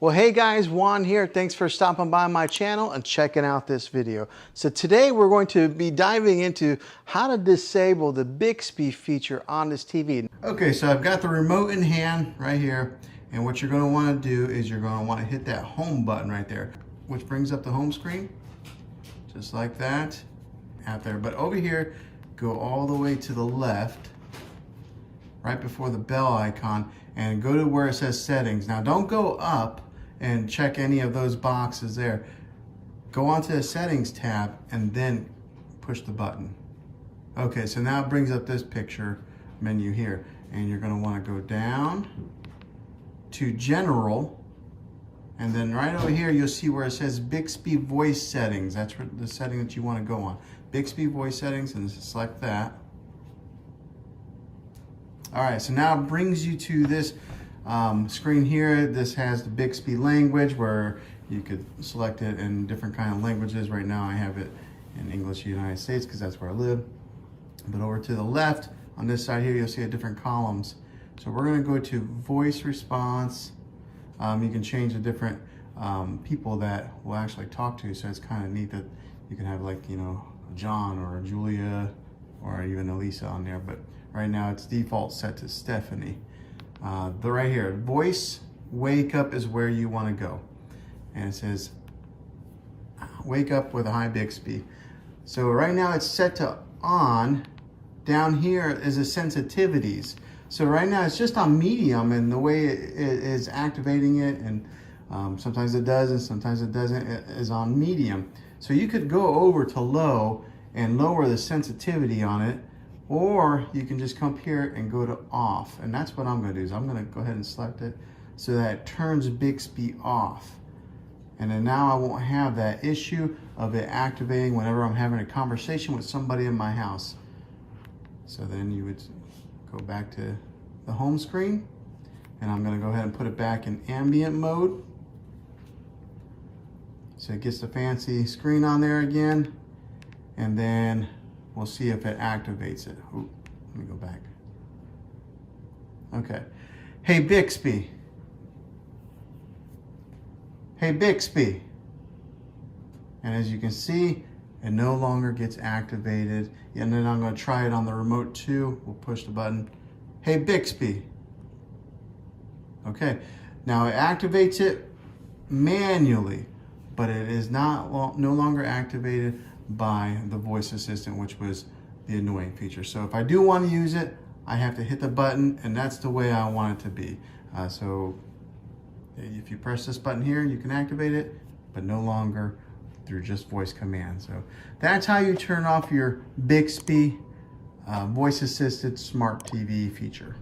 Well, hey guys, Juan here. Thanks for stopping by my channel and checking out this video. So today we're going to be diving into how to disable the Bixby feature on this TV. Okay, so I've got the remote in hand right here. And what you're going to want to do is you're going to want to hit that home button right there, which brings up the home screen, just like that, out there. But over here, go all the way to the left, right before the bell icon, and go to where it says settings. Now don't go up and check any of those boxes there. Go onto the settings tab and then push the button. Okay, so now it brings up this picture menu here, and you're going to want to go down to general, and then right over here you'll see where it says Bixby voice settings. That's the setting that you want to go on. Bixby voice settings, and select that. All right, so now it brings you to this screen here. This has the Bixby language where you could select it in different kind of languages. Right now I have it in English United States because that's where I live. But over to the left on this side here, you'll see different columns. So we're going to go to voice response. You can change the different people that will actually talk to you. So it's kind of neat that you can have, like, you know, John or Julia or even Elisa on there. But right now it's default set to Stephanie. Right here, voice wake up is where you want to go. And it says wake up with a high Bixby. So right now it's set to on. Down here is the sensitivities. So right now it's just on medium, and the way it is activating it, and sometimes it does and sometimes it doesn't, it is on medium. So you could go over to low and lower the sensitivity on it, or you can just come here and go to off. And that's what I'm going to do, is I'm going to go ahead and select it so that it turns Bixby off. And then now I won't have that issue of it activating whenever I'm having a conversation with somebody in my house. So then you would go back to the home screen, and I'm going to go ahead and put it back in ambient mode. So it gets the fancy screen on there again, and then we'll see if it activates it. Ooh, let me go back. Okay. Hey Bixby. Hey Bixby. And as you can see, it no longer gets activated. And then I'm going to try it on the remote too. We'll push the button. Hey Bixby. Okay. Now it activates it manually, but it is no longer activated by the voice assistant, which was the annoying feature. So if I do want to use it, I have to hit the button, and that's the way I want it to be. So if you press this button here, you can activate it, but no longer through just voice command. So that's how you turn off your Bixby voice assisted smart TV feature.